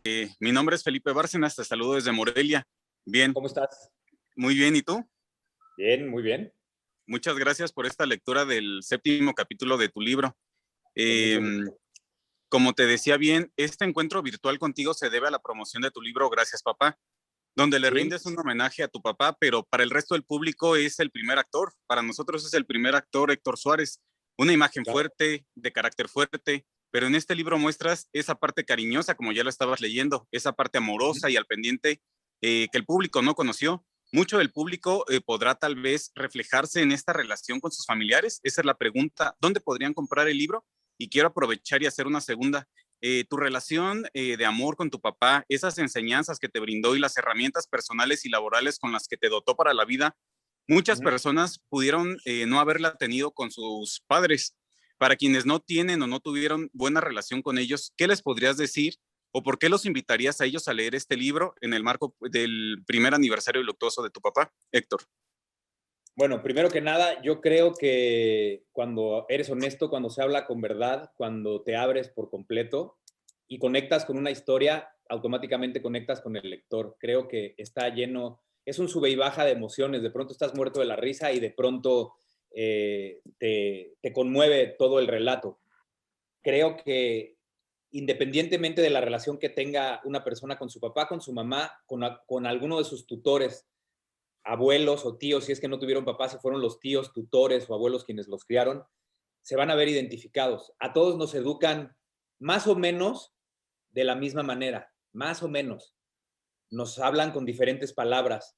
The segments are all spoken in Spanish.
Mi nombre es Felipe Bárcenas, te saludo desde Morelia. Bien, ¿Cómo estás? muy bien, ¿y tú? Bien, muy bien. Muchas gracias por esta lectura del 7º capítulo de tu libro. Con Eh, mucho gusto. Como te decía bien, este encuentro virtual contigo se debe a la promoción de tu libro Gracias, papá, donde le Sí, rindes un homenaje a tu papá, pero para el resto del público es el primer actor. Para nosotros es el primer actor Héctor Suárez. Una imagen claro. fuerte, de carácter fuerte, pero en este libro muestras esa parte cariñosa, como ya lo estabas leyendo, esa parte amorosa y al pendiente que el público no conoció. Mucho del público podrá tal vez reflejarse en esta relación con sus familiares. Esa es la pregunta. ¿Dónde podrían comprar el libro? Y quiero aprovechar y hacer una segunda. Tu relación de amor con tu papá, esas enseñanzas que te brindó y las herramientas personales y laborales con las que te dotó para la vida, muchas Ujú. personas pudieron no haberla tenido con sus padres. Para quienes no tienen o no tuvieron buena relación con ellos, ¿qué les podrías decir o por qué los invitarías a ellos a leer este libro en el marco del primer aniversario luctuoso de tu papá, Héctor? Bueno, primero que nada, yo creo que cuando eres honesto, cuando se habla con verdad, cuando te abres por completo y conectas con una historia, automáticamente conectas con el lector. Creo que está lleno, es un sube y baja de emociones. De pronto estás muerto de la risa y de pronto te conmueve todo el relato. Creo que independientemente de la relación que tenga una persona con su papá, con su mamá, con alguno de sus tutores, abuelos o tíos, si es que no tuvieron papás, si fueron los tíos, tutores o abuelos quienes los criaron, se van a ver identificados. A todos nos educan más o menos de la misma manera, más o menos. Nos hablan con diferentes palabras.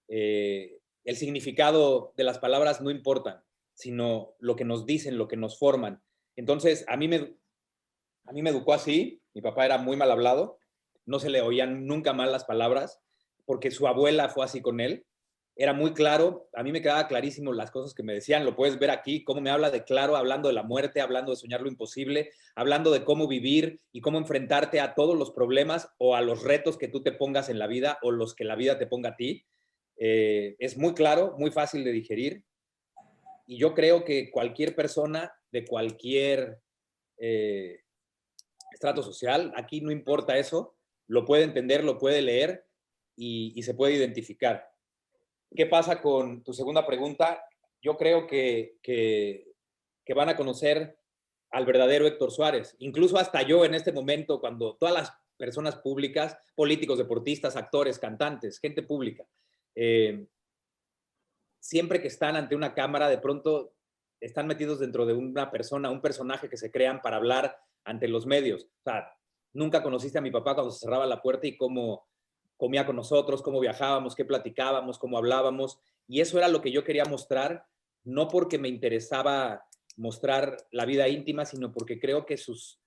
El significado de las palabras no importa, sino lo que nos dicen, lo que nos forman. Entonces, a mí me educó así, mi papá era muy mal hablado, no se le oían nunca mal las palabras, porque su abuela fue así con él, era muy claro, a mí me quedaba clarísimo las cosas que me decían, lo puedes ver aquí, cómo me habla de claro, hablando de la muerte, hablando de soñar lo imposible, hablando de cómo vivir y cómo enfrentarte a todos los problemas o a los retos que tú te pongas en la vida o los que la vida te ponga a ti. Es muy claro, muy fácil de digerir y yo creo que cualquier persona de cualquier estrato social, aquí no importa eso, lo puede entender, lo puede leer y se puede identificar. ¿Qué pasa con tu segunda pregunta? Yo creo que van a conocer al verdadero Héctor Suárez. Incluso hasta yo en este momento, cuando todas las personas públicas, políticos, deportistas, actores, cantantes, gente pública, eh, siempre que están ante una cámara, de pronto están metidos dentro de una persona, un personaje que se crean para hablar ante los medios. O sea, nunca conociste a mi papá cuando se cerraba la puerta y cómo comía con nosotros, cómo viajábamos, qué platicábamos, cómo hablábamos. Y eso era lo que yo quería mostrar, no porque me interesaba mostrar la vida íntima, sino porque creo que sus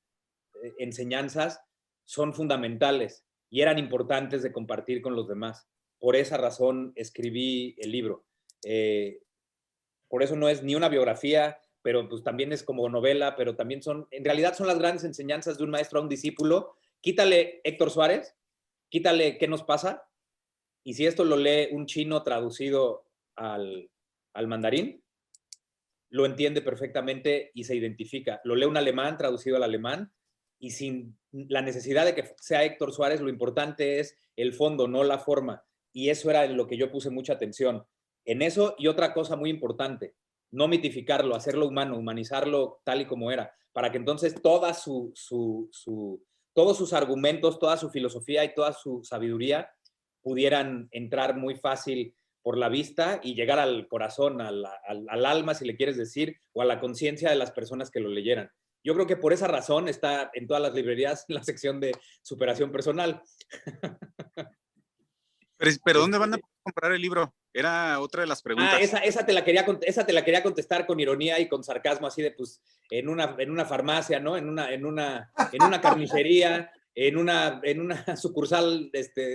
enseñanzas son fundamentales y eran importantes de compartir con los demás. Por esa razón escribí el libro. Eh, por eso no es ni una biografía, pero pues también es como novela, pero también son, en realidad son las grandes enseñanzas de un maestro a un discípulo. Quítale Héctor Suárez, quítale qué nos pasa, y si esto lo lee un chino traducido al mandarín, lo entiende perfectamente y se identifica. Lo lee un alemán traducido al alemán y sin la necesidad de que sea Héctor Suárez, lo importante es el fondo, no la forma. Y eso era en lo que yo puse mucha atención. En eso y otra cosa muy importante, no mitificarlo, hacerlo humano, humanizarlo tal y como era, para que entonces todos sus argumentos, toda su filosofía y toda su sabiduría pudieran entrar muy fácil por la vista y llegar al corazón, al alma, si le quieres decir, o a la conciencia de las personas que lo leyeran. Yo creo que por esa razón está en todas las librerías la sección de superación personal. Pero ¿dónde van a Este, comprar el libro? Era otra de las preguntas. esa te la quería contestar con ironía y con sarcasmo, así de pues en una farmacia, ¿no? En una carnicería, en una sucursal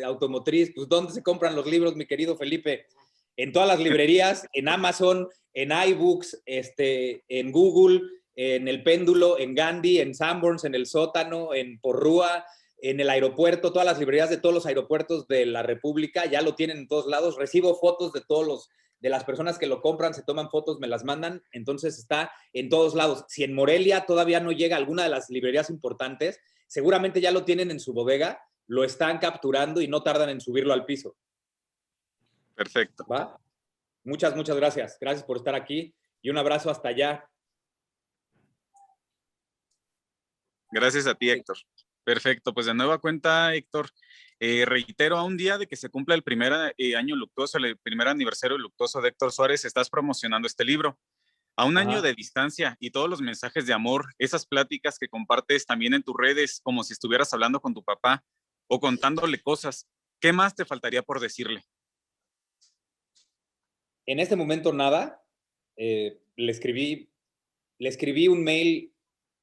automotriz, pues ¿dónde se compran los libros, mi querido Felipe? En todas las librerías, en Amazon, en iBooks, en Google, en El Péndulo, en Gandhi, en Sanborns, en El Sótano, en Porrúa, en el aeropuerto, todas las librerías de todos los aeropuertos de la República, ya lo tienen en todos lados. Recibo fotos de las personas que lo compran, se toman fotos, me las mandan, entonces está en todos lados. Si en Morelia todavía no llega a alguna de las librerías importantes, seguramente ya lo tienen en su bodega lo están capturando y no tardan en subirlo al piso. Perfecto. ¿Va? Muchas gracias. Gracias por estar aquí y un abrazo hasta allá. Gracias a ti, Héctor. Perfecto, pues de nueva cuenta, Héctor, reitero, a un día de que se cumpla el primer año luctuoso, el primer aniversario luctuoso de Héctor Suárez, estás promocionando este libro. A un año de distancia y todos los mensajes de amor, esas pláticas que compartes también en tus redes, como si estuvieras hablando con tu papá o contándole cosas, ¿qué más te faltaría por decirle? En este momento nada. Le escribí un mail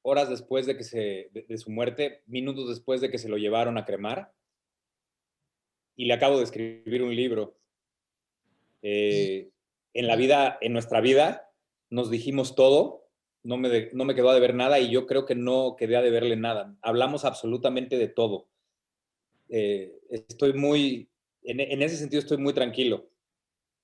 horas después de su muerte, minutos después de que se lo llevaron a cremar, y le acabo de escribir un libro. En nuestra vida, nos dijimos todo, no me quedó a deber nada y yo creo que no quedé a deberle nada. Hablamos absolutamente de todo. En ese sentido estoy muy tranquilo.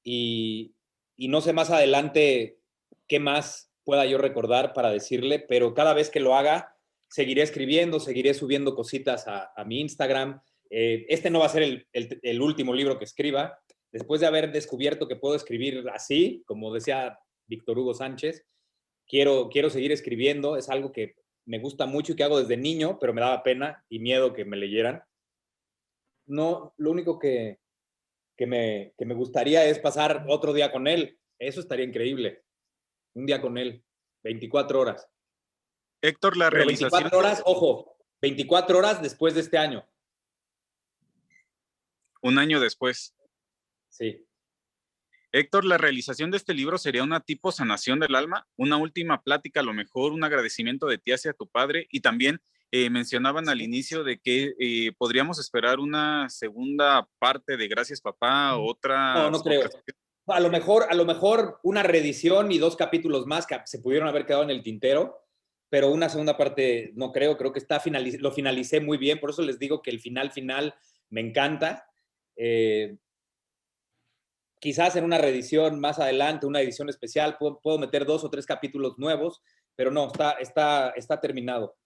Y no sé más adelante qué más pueda yo recordar para decirle, pero cada vez que lo haga, seguiré escribiendo, seguiré subiendo cositas a mi Instagram. Este no va a ser el último libro que escriba. Después de haber descubierto que puedo escribir así, como decía Víctor Hugo Sánchez, quiero seguir escribiendo. Es algo que me gusta mucho y que hago desde niño, pero me daba pena y miedo que me leyeran. No, lo único que me gustaría es pasar otro día con él. Eso estaría increíble. Un día con él, 24 horas. Héctor, la Pero realización... 24 horas, ojo, 24 horas después de este año. Un año después. Sí. Héctor, la realización de este libro sería una tipo sanación del alma, una última plática, a lo mejor un agradecimiento de ti hacia tu padre, y también mencionaban al inicio de que podríamos esperar una segunda parte de Gracias Papá, No creo. A lo mejor una reedición y 2 capítulos más que se pudieron haber quedado en el tintero, pero una segunda parte no creo. Creo que lo finalicé muy bien, por eso les digo que el final me encanta. Quizás en una reedición más adelante, una edición especial, puedo meter 2 o 3 capítulos nuevos, pero no, está terminado.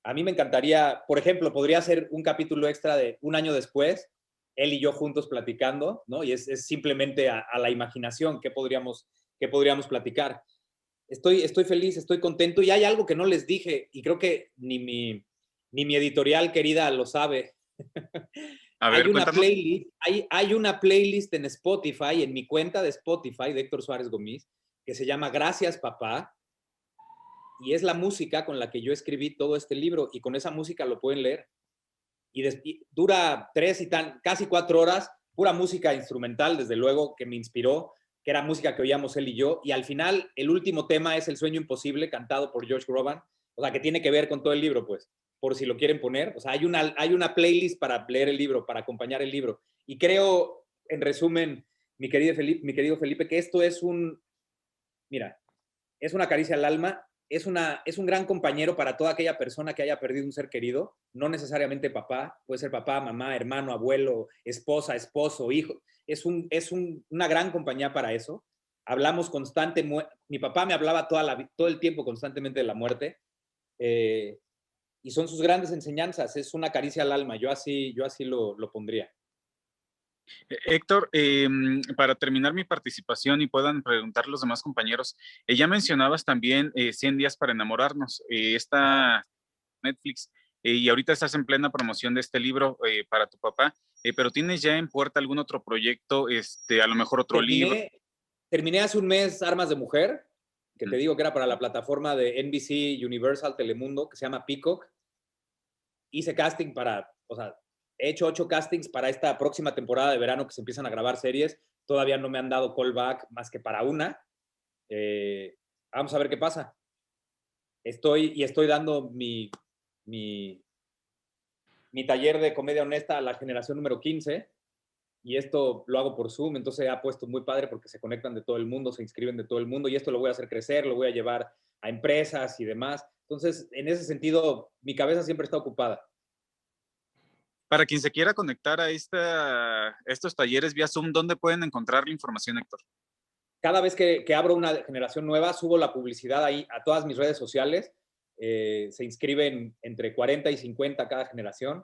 A mí me encantaría, por ejemplo, podría ser un capítulo extra de un año después, él y yo juntos platicando, ¿no? Y es simplemente a la imaginación qué podríamos platicar. Estoy feliz, estoy contento y hay algo que no les dije y creo que ni mi editorial querida lo sabe. A ver, cuéntanos. Hay una playlist en Spotify, en mi cuenta de Spotify de Héctor Suárez Gómez, que se llama Gracias Papá, y es la música con la que yo escribí todo este libro, y con esa música lo pueden leer. Y dura casi 4 horas, pura música instrumental, desde luego, que me inspiró, que era música que oíamos él y yo, y al final el último tema es El Sueño Imposible, cantado por Josh Groban, o sea, que tiene que ver con todo el libro, pues, por si lo quieren poner. O sea, hay una playlist para leer el libro, para acompañar el libro. Y creo, en resumen, mi querido Felipe, que esto es es una caricia al alma, es un gran compañero para toda aquella persona que haya perdido un ser querido, no necesariamente papá, puede ser papá, mamá, hermano, abuelo, esposa, esposo, hijo. Una gran compañía para eso. Hablamos mi papá me hablaba todo el tiempo constantemente de la muerte, y son sus grandes enseñanzas, es una caricia al alma, yo así lo pondría. Héctor, para terminar mi participación y puedan preguntar los demás compañeros, ya mencionabas también 100 días para enamorarnos, esta Netflix, y ahorita estás en plena promoción de este libro para tu papá, pero ¿tienes ya en puerta algún otro proyecto, a lo mejor otro libro? Terminé hace un mes Armas de Mujer, que te digo que era para la plataforma de NBC Universal Telemundo, que se llama Peacock. Hice casting he hecho 8 castings para esta próxima temporada de verano que se empiezan a grabar series. Todavía no me han dado callback más que para una. Vamos a ver qué pasa. Estoy dando mi taller de comedia honesta a la generación número 15, y esto lo hago por Zoom, entonces ha puesto muy padre porque se conectan de todo el mundo, se inscriben de todo el mundo, y esto lo voy a hacer crecer, lo voy a llevar a empresas y demás. Entonces, en ese sentido, mi cabeza siempre está ocupada. Para quien se quiera conectar a estos talleres vía Zoom, ¿dónde pueden encontrar la información, Héctor? Cada vez que abro una generación nueva, subo la publicidad ahí a todas mis redes sociales. Se inscriben entre 40 y 50 cada generación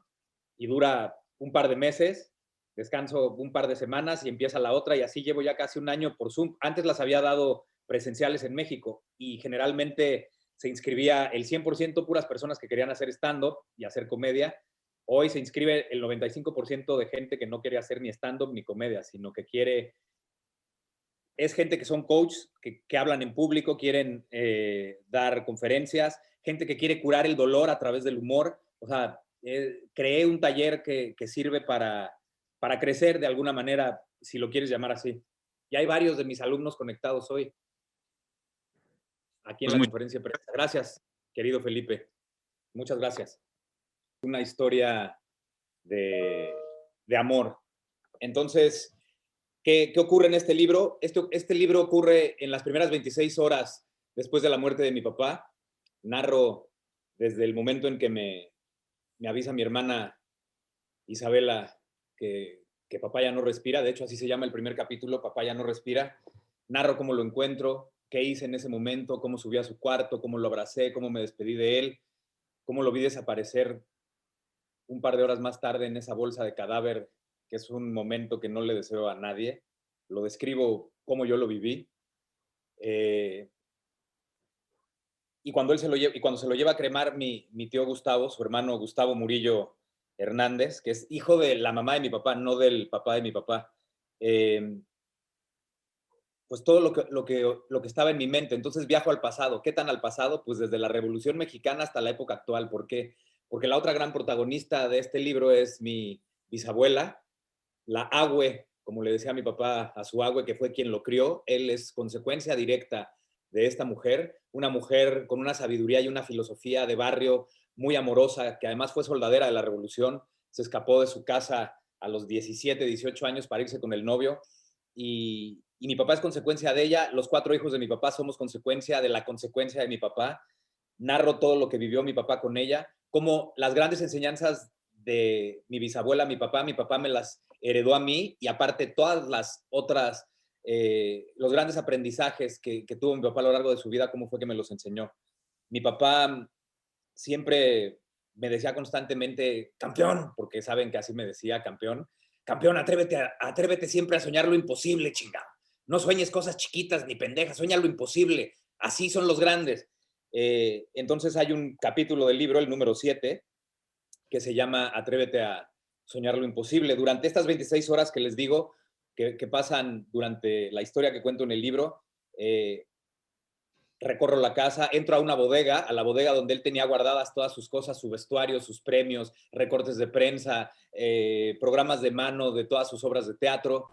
y dura un par de meses, descanso un par de semanas y empieza la otra, y así llevo ya casi un año por Zoom. Antes las había dado presenciales en México y generalmente se inscribía el 100% puras personas que querían hacer stand-up y hacer comedia. Hoy se inscribe el 95% de gente que no quiere hacer ni stand-up ni comedia, sino que quiere... Es gente que son coaches, que hablan en público, quieren dar conferencias, gente que quiere curar el dolor a través del humor. O sea, creé un taller que sirve para crecer de alguna manera, si lo quieres llamar así. Y hay varios de mis alumnos conectados hoy, aquí en Pues la muy, conferencia de prensa. Gracias, querido Felipe. Muchas gracias. Una historia de amor. Entonces, ¿qué ocurre en este libro? Este libro ocurre en las primeras 26 horas después de la muerte de mi papá. Narro desde el momento en que me avisa mi hermana Isabela que papá ya no respira. De hecho, así se llama el primer capítulo, Papá ya no respira. Narro cómo lo encuentro, qué hice en ese momento, cómo subí a su cuarto, cómo lo abracé, cómo me despedí de él, cómo lo vi desaparecer un par de horas más tarde en esa bolsa de cadáver, que es un momento que no le deseo a nadie. Lo describo cómo yo lo viví. Y cuando se lo lleva a cremar mi tío Gustavo, su hermano Gustavo Murillo Hernández, que es hijo de la mamá de mi papá, no del papá de mi papá, pues todo lo que estaba en mi mente. Entonces viajo al pasado. ¿Qué tan al pasado? Pues desde la Revolución Mexicana hasta la época actual. ¿Por qué? Porque la otra gran protagonista de este libro es mi bisabuela, la Agüe, como le decía a mi papá a su Agüe, que fue quien lo crió. Él es consecuencia directa de esta mujer, una mujer con una sabiduría y una filosofía de barrio muy amorosa, que además fue soldadera de la Revolución, se escapó de su casa a los 17, 18 años para irse con el novio, y mi papá es consecuencia de ella. Los 4 hijos de mi papá somos consecuencia de la consecuencia de mi papá. Narro todo lo que vivió mi papá con ella, como las grandes enseñanzas de mi bisabuela, mi papá me las heredó a mí, y aparte todas las otras, los grandes aprendizajes que tuvo mi papá a lo largo de su vida, cómo fue que me los enseñó. Mi papá siempre me decía constantemente, campeón, porque saben que así me decía, campeón, campeón, atrévete siempre a soñar lo imposible, chingado. No sueñes cosas chiquitas ni pendejas, sueña lo imposible. Así son los grandes. Entonces hay un capítulo del libro, el número 7, que se llama Atrévete a soñar lo imposible. Durante estas 26 horas que les digo, que pasan durante la historia que cuento en el libro, recorro la casa, entro a la bodega donde él tenía guardadas todas sus cosas, su vestuario, sus premios, recortes de prensa, programas de mano de todas sus obras de teatro.